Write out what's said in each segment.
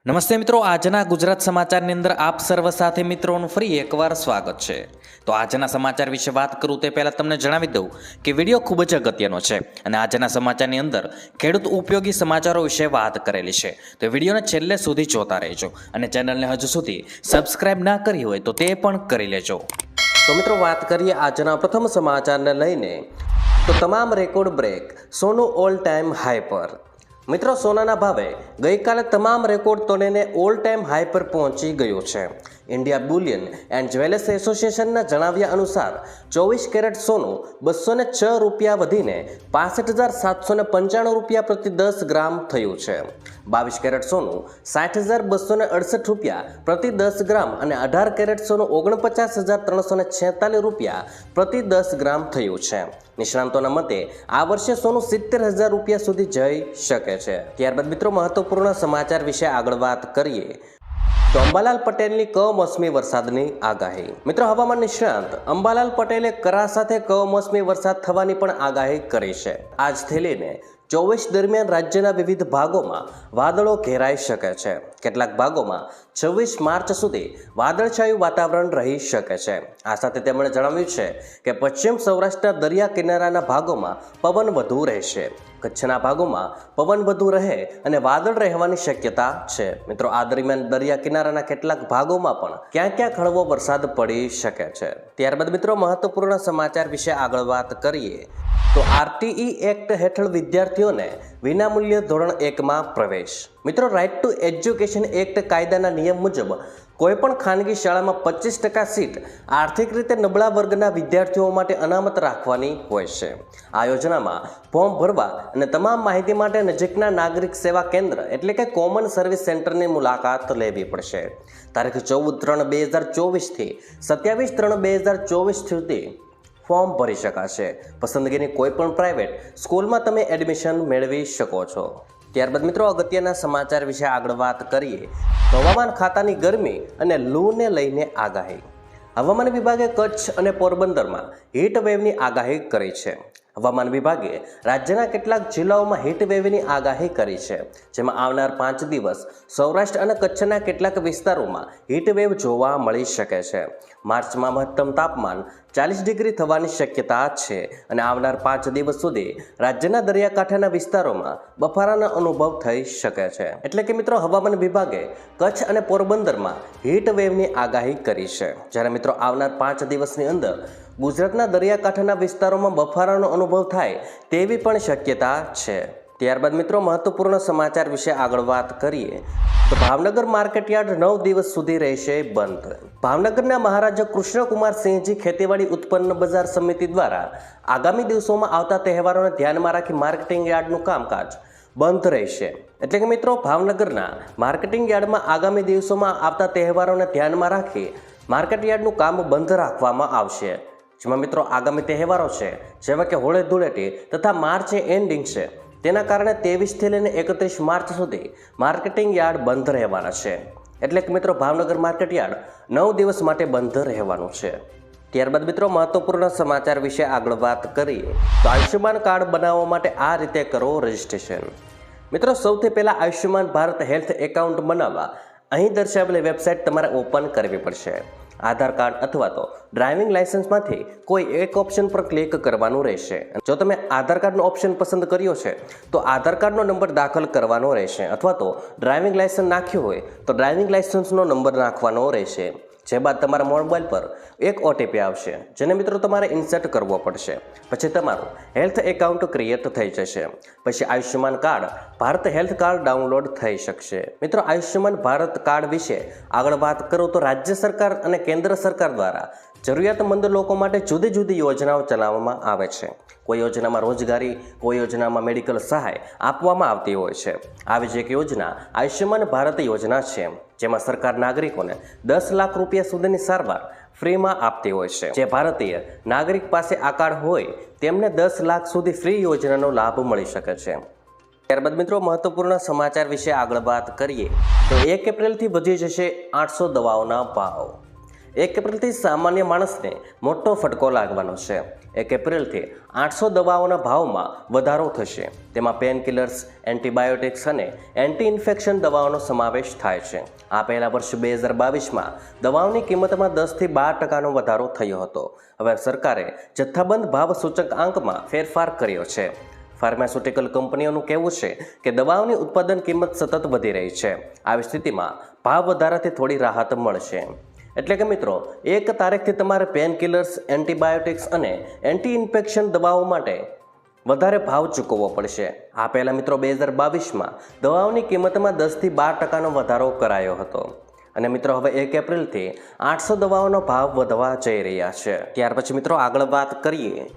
નમસ્તે મિત્રો, આજના ગુજરાત સમાચારની અંદર આપ સર્વ સાથે મિત્રોનું ફરી એકવાર સ્વાગત છે. તો આજના સમાચાર વિશે વાત કરું તે પહેલાં તમને જણાવી દઉં કે વિડીયો ખૂબ જ અગત્યનો છે અને આજના સમાચારની અંદર ખેડૂત ઉપયોગી સમાચારો વિશે વાત કરેલી છે. તો વિડીયોને છેલ્લે સુધી જોતા રહેજો અને ચેનલને હજુ સુધી સબસ્ક્રાઇબ ના કરી હોય તો તે પણ કરી લેજો. તો મિત્રો, વાત કરીએ આજના પ્રથમ સમાચારને લઈને. તો તમામ રેકોર્ડ બ્રેક, સોનું ઓલ ટાઈમ હાઈ પર. મિત્રો, સોનાના ભાવે ગઈકાલે તમામ રેકોર્ડ તોડીને ઓલ ટાઈમ હાઈ પર પહોંચી ગયું છે. ઇન્ડિયા બુલિયન એન્ડ જ્વેલર્સ એસોસિએશનના જણાવ્યા અનુસાર 24 કેરેટ સોનું 206 રૂપિયા વધીને 65,795 રૂપિયા પ્રતિ 10 ગ્રામ થયું છે. 22 કેરેટ સોનું 60,268 રૂપિયા પ્રતિ 10 ગ્રામ અને 18 કેરેટ સોનું 49,346 રૂપિયા પ્રતિ 10 ગ્રામ થયું છે. નિષ્ણાંતોના મતે આ વર્ષે સોનું 70,000 રૂપિયા સુધી જઈ શકે છે. ત્યારબાદ મિત્રો, મહત્વપૂર્ણ સમાચાર વિશે આગળ વાત કરીએ. તો અંબાલાલ પટેલની કમોસમી વરસાદની આગાહી. મિત્રો, હવામાન નિષ્ણાંત અંબાલાલ પટેલે કરા સાથે કમોસમી વરસાદ થવાની પણ આગાહી કરી છે. આજથી લઈને 24 દરમિયાન રાજ્યના વિવિધ ભાગોમાં વાદળો ઘેરાઈ શકે છે. કેટલાક ભાગોમાં 26 માર્ચ સુધી વાદળછાયું વાતાવરણ રહી શકે છે. આ સાથે તેમણે જણાવ્યું છે કે પશ્ચિમ સૌરાષ્ટ્રના દરિયા કિનારાના ભાગોમાં પવન વધુ રહેશે. કચ્છના ભાગોમાં પવન વધુ રહે અને વાદળ રહેવાની શક્યતા છે. મિત્રો, આ દરમિયાન દરિયા કિનારાના કેટલાક ભાગોમાં પણ ક્યાં ક્યાં હળવો વરસાદ પડી શકે છે. ત્યારબાદ મિત્રો, મહત્વપૂર્ણ સમાચાર વિશે આગળ વાત કરીએ. તો આરટીઈ એક્ટ હેઠળ વિદ્યાર્થીઓને વિનામૂલ્ય ધોરણ 1માં પ્રવેશ. મિત્રો, રાઇટ ટુ એજ્યુકેશન એક્ટ કાયદાના નિયમ મુજબ કોઈપણ ખાનગી શાળામાં 25% સીટ આર્થિક રીતે નબળા વર્ગના વિદ્યાર્થીઓ માટે અનામત રાખવાની હોય છે. આ યોજનામાં ફોર્મ ભરવા અને તમામ માહિતી માટે નજીકના નાગરિક સેવા કેન્દ્ર એટલે કે કોમન સર્વિસ સેન્ટરની મુલાકાત લેવી પડશે. તારીખ 14/3/2024 થી 27/3/2024 સુધી ફોર્મ ભરી શકાશે. પસંદગીની કોઈપણ પ્રાઇવેટ સ્કૂલમાં તમે એડમિશન મેળવી શકો છો. ત્યારબાદ મિત્રો, અગત્યના સમાચાર વિશે આગળ વાત કરીએ. હવામાન ખાતાની ગરમી અને લૂને લઈને આગાહી. હવામાન વિભાગે કચ્છ અને પોરબંદરમાં હીટ વેવની આગાહી કરી છે. હવામાન વિભાગે રાજ્યના કેટલાક જિલ્લાઓમાં હીટ વેવની આગાહી કરી છે, જેમાં આવનાર 5 દિવસ સૌરાષ્ટ્ર અને કચ્છના કેટલાક વિસ્તારોમાં હીટ વેવ જોવા મળી શકે છે. માર્ચમાં મહત્તમ તાપમાન 40 ડિગ્રી થવાની શક્યતા છે અને આવનાર 5 દિવસ સુધી રાજ્યના દરિયાકાંઠાના વિસ્તારોમાં બફારાનો અનુભવ થઈ શકે છે. એટલે કે મિત્રો, હવામાન વિભાગે કચ્છ અને પોરબંદરમાં હીટ વેવની આગાહી કરી છે. જ્યારે મિત્રો, આવનાર 5 દિવસની અંદર ગુજરાતના દરિયાકાંઠાના વિસ્તારોમાં બફારાનો અનુભવ થાય તેવી પણ શક્યતા છે. ત્યારબાદ મિત્રો, મહત્વપૂર્ણ સમાચાર વિશે આગળ વાત કરીએ. તો ભાવનગર માર્કેટયાર્ડ 9 દિવસ સુધી રહેશે બંધ. ભાવનગરના મહારાજા કૃષ્ણકુમારસિંહજી ખેતીવાડી ઉત્પન્ન બજાર સમિતિ દ્વારા આગામી દિવસોમાં આવતા તહેવારોને ધ્યાનમાં રાખી માર્કેટિંગ યાર્ડનું કામકાજ બંધ રહેશે. એટલે કે મિત્રો, ભાવનગરના માર્કેટિંગ યાર્ડમાં આગામી દિવસોમાં આવતા તહેવારોને ધ્યાનમાં રાખી માર્કેટ યાર્ડનું કામ બંધ રાખવામાં આવશે. જેમાં મિત્રો, આગામી તહેવારો છે જેવા કે હોળી ધૂળેટી તથા માર્ચ એન્ડિંગ છે, તેના કારણે 23 થી લઈને 31 માર્ચ સુધી માર્કેટિંગ યાર્ડ બંધ રહેવાના છે. એટલે કે મિત્રો, ભાવનગર માર્કેટ યાર્ડ 9 દિવસ માટે બંધ રહેવાનું છે. ત્યારબાદ મિત્રો, મહત્વપૂર્ણ સમાચાર વિશે આગળ વાત કરીએ. તો આયુષ્યમાન કાર્ડ બનાવવા માટે આ રીતે કરો રજિસ્ટ્રેશન. મિત્રો, સૌથી પહેલાં આયુષ્યમાન ભારત હેલ્થ એકાઉન્ટ બનાવવા અહીં દર્શાવેલી વેબસાઇટ તમારે ઓપન કરવી પડશે. આધાર કાર્ડ અથવા તો ડ્રાઇવિંગ લાયસન્સમાંથી કોઈ એક ઓપ્શન પર ક્લિક કરવાનું રહેશે. જો તમે આધાર કાર્ડનો ઓપ્શન પસંદ કર્યો છે તો આધાર કાર્ડનો નંબર દાખલ કરવાનો રહેશે, અથવા તો ડ્રાઇવિંગ લાયસન્સ નાખ્યું હોય તો ડ્રાઇવિંગ લાયસન્સનો નંબર નાખવાનો રહેશે. જે બાદ તમારા મોબાઈલ પર એક ઓટીપી આવશે, જેને મિત્રો તમારે ઇન્સર્ટ કરવો પડશે. પછી તમારું હેલ્થ એકાઉન્ટ ક્રિએટ થઈ જશે. પછી Ayushman card Bharat health card download થઈ શકશે. મિત્રો, આયુષ્યમાન ભારત કાર્ડ વિશે આગળ વાત કરું તો રાજ્ય સરકાર અને કેન્દ્ર સરકાર દ્વારા જરૂરિયાતમંદ લોકો માટે જુદી જુદી યોજનાઓ ચલાવવામાં આવે છે. કોઈ યોજનામાં રોજગારી, કોઈ યોજનામાં મેડિકલ સહાય આપવામાં આવતી હોય છે. આવી જ એક યોજના આયુષ્યમાન ભારત યોજના છે, જેમાં સરકાર નાગરિકોને 10 લાખ રૂપિયા સુધીની સારવાર ફ્રીમાં આપતી હોય છે. જે ભારતીય નાગરિક પાસે આ કાર્ડ હોય તેમને 10 લાખ સુધી ફ્રી યોજનાનો લાભ મળી શકે છે. ત્યારબાદ મિત્રો, મહત્વપૂર્ણ સમાચાર વિશે આગળ વાત કરીએ. તો 1 એપ્રિલથી વધી જશે 800 દવાઓના ભાવ. 1 એપ્રિલથી સામાન્ય માણસને મોટો ફટકો લાગવાનો છે. 1 એપ્રિલથી 800 દવાઓના ભાવમાં વધારો થશે. તેમાં પેનકિલર્સ, એન્ટીબાયોટિક્સ અને એન્ટી ઇન્ફેક્શન દવાઓનો સમાવેશ થાય છે. આ પહેલા વર્ષ 2022માં દવાઓની કિંમતમાં 10થી 12% વધારો થયો હતો. હવે સરકારે જથ્થાબંધ ભાવ સૂચકાંકમાં ફેરફાર કર્યો છે. ફાર્માસ્યુટિકલ કંપનીઓનું કહેવું છે કે દવાઓની ઉત્પાદન કિંમત સતત વધી રહી છે. આવી સ્થિતિમાં ભાવ વધારાથી થોડી રાહત મળશે. એટલે કે મિત્રો 1 તારીખથી તમારે પેનકિલર્સ, એન્ટીબાયોટિક્સ અને એન્ટી ઇન્ફેક્શન દવાઓ માટે વધારે ભાવ ચૂકવવો પડશે. આ પહેલાં મિત્રો 2022માં દવાઓની કિંમતમાં 10થી 12%નો વધારો કરાયો હતો. અને મિત્રો હવે 1 એપ્રિલથી 800 દવાઓનો ભાવ વધવા જઈ રહ્યા છે. ત્યાર પછી મિત્રો આગળ વાત કરીએ.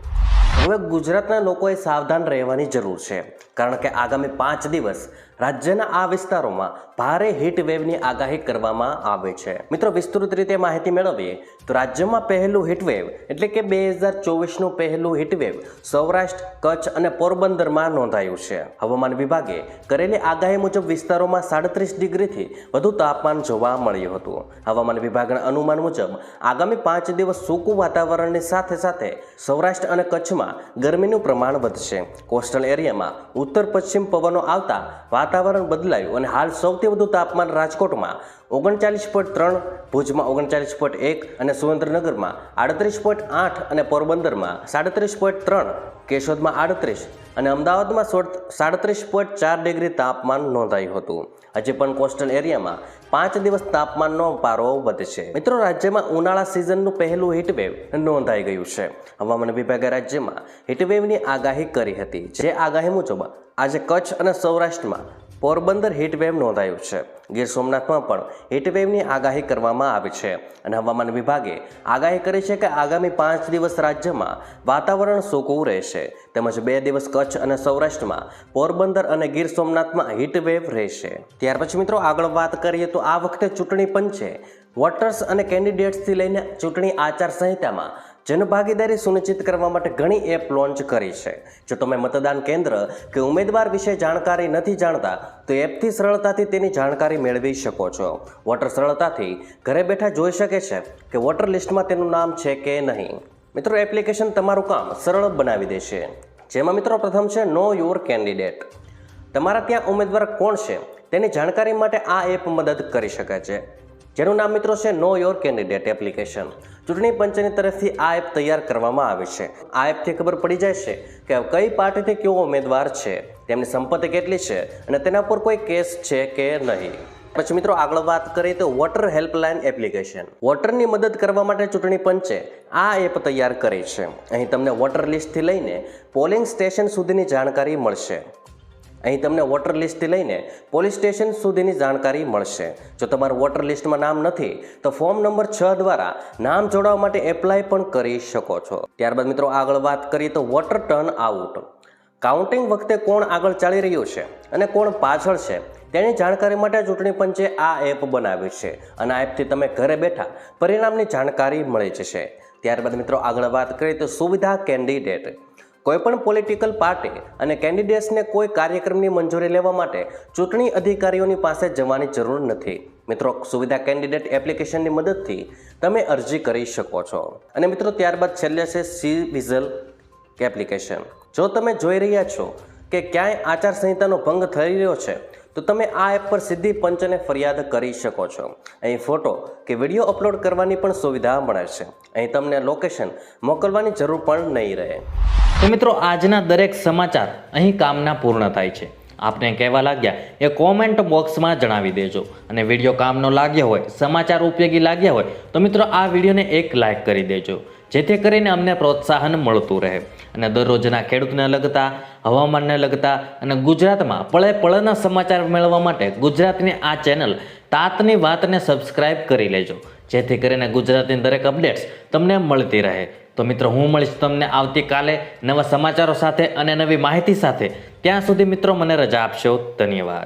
હવે ગુજરાતના લોકોએ સાવધાન રહેવાની જરૂર છે, કારણ કે આગામી 5 દિવસ રાજ્યના આ વિસ્તારોમાં ભારે હીટ વેવની આગાહી કરવામાં આવે છે. મિત્રો વિસ્તૃત રીતે માહિતી મેળવીએ તો રાજ્યમાં પહેલું હીટવેવ એટલે કે 2024નું પહેલું હીટવેવ સૌરાષ્ટ્ર, કચ્છ અને પોરબંદરમાં નોંધાયું છે. હવામાન વિભાગે કરેલી આગાહી મુજબ વિસ્તારોમાં 37 ડિગ્રીથી વધુ તાપમાન જોવા મળ્યું હતું. હવામાન વિભાગના અનુમાન મુજબ આગામી 5 દિવસ સૂકું વાતાવરણની સાથે સાથે સૌરાષ્ટ્ર અને કચ્છમાં ગરમીનું પ્રમાણ વધશે. કોસ્ટલ એરિયામાં ઉત્તર પશ્ચિમ પવનો આવતા વાતાવરણ બદલાયું અને હાલ સૌથી વધુ તાપમાન રાજકોટમાં 39.3, ભુજમાં 39.1 અને સુરેન્દ્રનગરમાં 38.8 અને પોરબંદરમાં 37.3, કેશોદમાં 38 અને અમદાવાદમાં 37.4 ડિગ્રી તાપમાન નોંધાયું હતું. હજી પણ કોસ્ટલ એરિયામાં 5 દિવસ તાપમાનનો પારો વધશે. મિત્રો રાજ્યમાં ઉનાળા સિઝનનું પહેલું હીટવેવ નોંધાઈ ગયું છે. હવામાન વિભાગે રાજ્યમાં હીટવેવની આગાહી કરી હતી. જે આગાહી મુજબ આજે કચ્છ અને સૌરાષ્ટ્રમાં પોરબંદર હીટવેવ નોંધાયું છે. ગીર સોમનાથમાં પણ હીટવેવની આગાહી કરવામાં આવી છે. અને હવામાન વિભાગે આગાહી કરી છે કે આગામી 5 દિવસ રાજ્યમાં વાતાવરણ સૂકું રહેશે. તેમજ 2 દિવસ કચ્છ અને સૌરાષ્ટ્રમાં, પોરબંદર અને ગીર સોમનાથમાં હીટવેવ રહેશે. ત્યાર પછી મિત્રો આગળ વાત કરીએ તો આ વખતે ચૂંટણી પંચે વોટર્સ અને કેન્ડિડેટ્સથી લઈને ચૂંટણી આચાર સંહિતામાં જનભાગીદારી સુનિશ્ચિત કરવા માટે ઘણી એપ લોન્ચ કરી છે. જો તમે મતદાન કેન્દ્ર કે ઉમેદવાર વિશે જાણકારી નથી જાણતા તો એપથી સરળતાથી તેની જાણકારી મેળવી શકો છો. વોટર સરળતાથી ઘરે બેઠા જોઈ શકે છે કે વોટર લિસ્ટમાં તેનું નામ છે કે નહીં. મિત્રો એપ્લિકેશન તમારું કામ સરળ બનાવી દેશે. જેમાં મિત્રો પ્રથમ છે નો યોર કેન્ડિડેટ. તમારા ત્યાં ઉમેદવાર કોણ છે તેની જાણકારી માટે આ એપ મદદ કરી શકે છે, જેનું નામ મિત્રો છે નો યોર કેન્ડિડેટ એપ્લિકેશન. ચૂંટણી પંચની તરફથી આ એપ તૈયાર કરવામાં આવી છે. આ એપથી ખબર પડી જાય છે કે કઈ પાર્ટીથી કેવો ઉમેદવાર છે, તેમની સંપત્તિ કેટલી છે અને તેના પર કોઈ કેસ છે કે નહીં. પછી મિત્રો આગળ વાત કરીએ તો વોટર હેલ્પલાઇન એપ્લિકેશન. વોટરની મદદ કરવા માટે ચૂંટણી પંચે આ એપ તૈયાર કરી છે. અહીં તમને વોટર લિસ્ટથી લઈને પોલિંગ સ્ટેશન સુધીની જાણકારી મળશે. અહીં તમને વોટર લિસ્ટથી લઈને પોલીસ સ્ટેશન સુધીની જાણકારી મળશે. જો તમારું વોટર લિસ્ટમાં નામ નથી તો ફોર્મ નંબર 6 દ્વારા નામ જોડાવા માટે એપ્લાય પણ કરી શકો છો. ત્યારબાદ મિત્રો આગળ વાત કરીએ તો વોટર ટર્ન આઉટ. કાઉન્ટિંગ વખતે કોણ આગળ ચાલી રહ્યું છે અને કોણ પાછળ છે તેની જાણકારી માટે ચૂંટણી પંચે આ એપ બનાવી છે. અને આ એપથી તમે ઘરે બેઠા પરિણામની જાણકારી મળી જશે. ત્યારબાદ મિત્રો આગળ વાત કરીએ તો સુવિધા કેન્ડિડેટ. કોઈપણ પોલિટિકલ પાર્ટી અને કેન્ડિડેટ્સને કોઈ કાર્યક્રમની મંજૂરી લેવા માટે ચૂંટણી અધિકારીઓની પાસે જવાની જરૂર નથી. મિત્રો સુવિધા કેન્ડિડેટ એપ્લિકેશનની મદદથી તમે અરજી કરી શકો છો. અને મિત્રો ત્યારબાદ છેલ્લે છે સી વિઝલ એપ્લિકેશન. જો તમે જોઈ રહ્યા છો કે ક્યાંય આચારસંહિતાનો ભંગ થઈ રહ્યો છે તો તમે આ એપ પર સીધી પંચને ફરિયાદ કરી શકો છો. અહીં ફોટો કે વિડીયો અપલોડ કરવાની પણ સુવિધા મળે છે. અહીં તમને લોકેશન મોકલવાની જરૂર પણ નહીં રહે. તો મિત્રો આજના દરેક સમાચાર અહીં કામના પૂર્ણ થાય છે. આપને કહેવા લાગ્યા એ કોમેન્ટ બોક્સમાં જણાવી દેજો. અને વિડીયો કામનો લાગ્યો હોય, સમાચાર ઉપયોગી લાગ્યા હોય તો મિત્રો આ વિડીયોને એક લાઇક કરી દેજો, જેથી કરીને અમને પ્રોત્સાહન મળતું રહે. અને દરરોજના ખેડૂતને લગતા, હવામાનને લગતા અને ગુજરાતમાં પળે પળના સમાચાર મેળવવા માટે ગુજરાતની આ ચેનલ તાતની વાતને સબસ્ક્રાઇબ કરી લેજો, જેથી કરીને ગુજરાતની દરેક અપડેટ્સ તમને મળતી રહે. તો મિત્રો હું મળીશ તમને આવતીકાલે નવા સમાચારો સાથે અને નવી માહિતી સાથે. ત્યાં સુધી મિત્રો મને રજા આપશો. ધન્યવાદ.